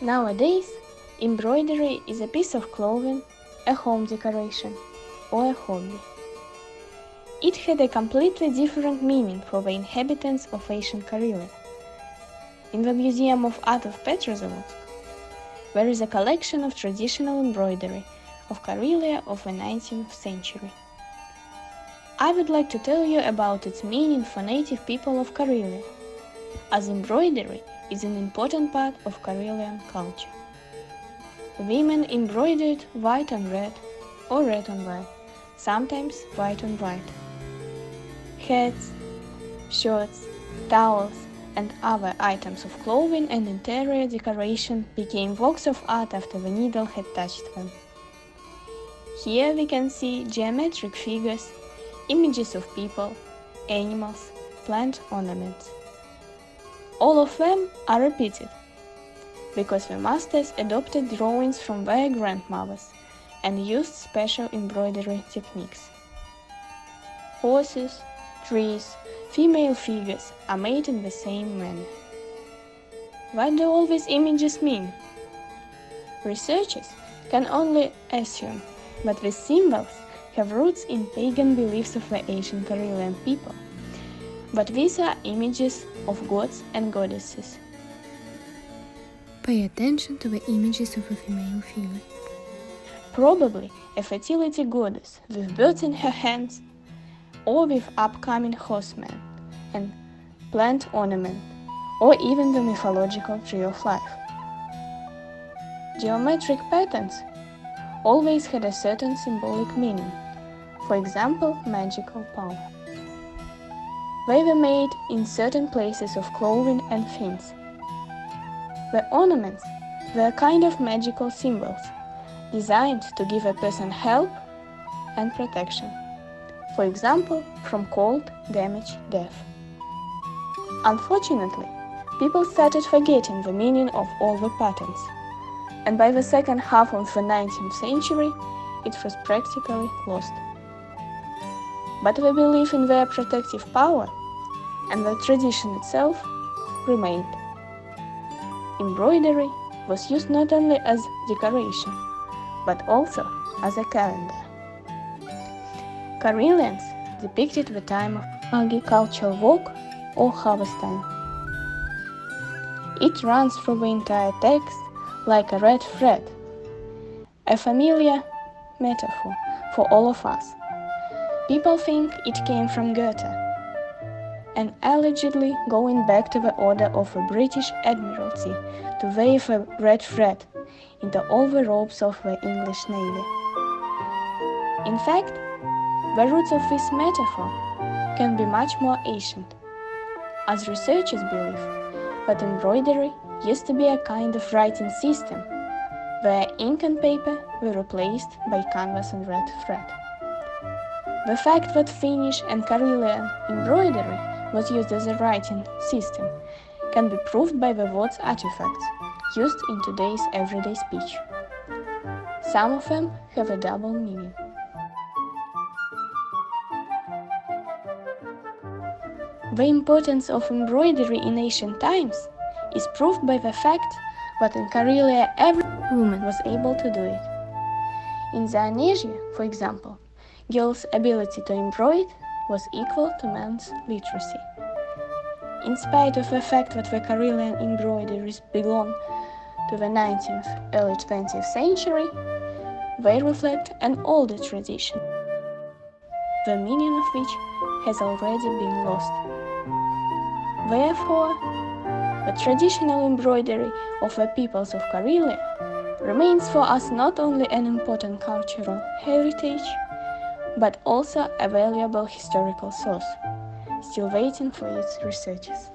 Nowadays, embroidery is a piece of clothing, a home decoration, or a hobby. It had a completely different meaning for the inhabitants of ancient Karelia. In the Museum of Art of Petrozavodsk, there is a collection of traditional embroidery of Karelia of the 19th century. I would like to tell you about its meaning for native people of Karelia, as embroidery is an important part of Karelian culture. Women embroidered white on red or red on white, sometimes white on white. Hats, shirts, towels, and other items of clothing and interior decoration became works of art after the needle had touched them. Here we can see geometric figures, images of people, animals, plant ornaments. All of them are repeated, because the masters adopted drawings from their grandmothers and used special embroidery techniques. Horses, trees, female figures are made in the same manner. What do all these images mean? Researchers can only assume, but these symbols have roots in pagan beliefs of the ancient Karelian people. But these are images of gods and goddesses. Pay attention to the images of a female figure. Probably a fertility goddess with birds in her hands, or with upcoming horsemen and plant ornament, or even the mythological tree of life. Geometric patterns always had a certain symbolic meaning, for example, magical power. They were made in certain places of clothing and things. The ornaments were a kind of magical symbols, designed to give a person help and protection, for example, from cold, damage, death. Unfortunately, people started forgetting the meaning of all the patterns, and by the second half of the 19th century, it was practically lost. But the belief in their protective power and the tradition itself remained. Embroidery was used not only as decoration, but also as a calendar. Karelians depicted the time of agricultural work or harvest time. It runs through the entire text like a red thread, a familiar metaphor for all of us. People think it came from Goethe, and allegedly going back to the order of the British Admiralty to wave a red thread into all the robes of the English Navy. In fact, the roots of this metaphor can be much more ancient, as researchers believe that embroidery used to be a kind of writing system, where ink and paper were replaced by canvas and red thread. The fact that Finnish and Karelian embroidery was used as a writing system can be proved by the words artifacts used in today's everyday speech. Some of them have a double meaning. The importance of embroidery in ancient times is proved by the fact that in Karelia every woman was able to do it. In Zanesia, for example, girls' ability to embroider was equal to men's literacy. In spite of the fact that the Karelian embroideries belong to the 19th, early 20th century, they reflect an older tradition, the meaning of which has already been lost. Therefore, the traditional embroidery of the peoples of Karelia remains for us not only an important cultural heritage, but also a valuable historical source, still waiting for its researchers.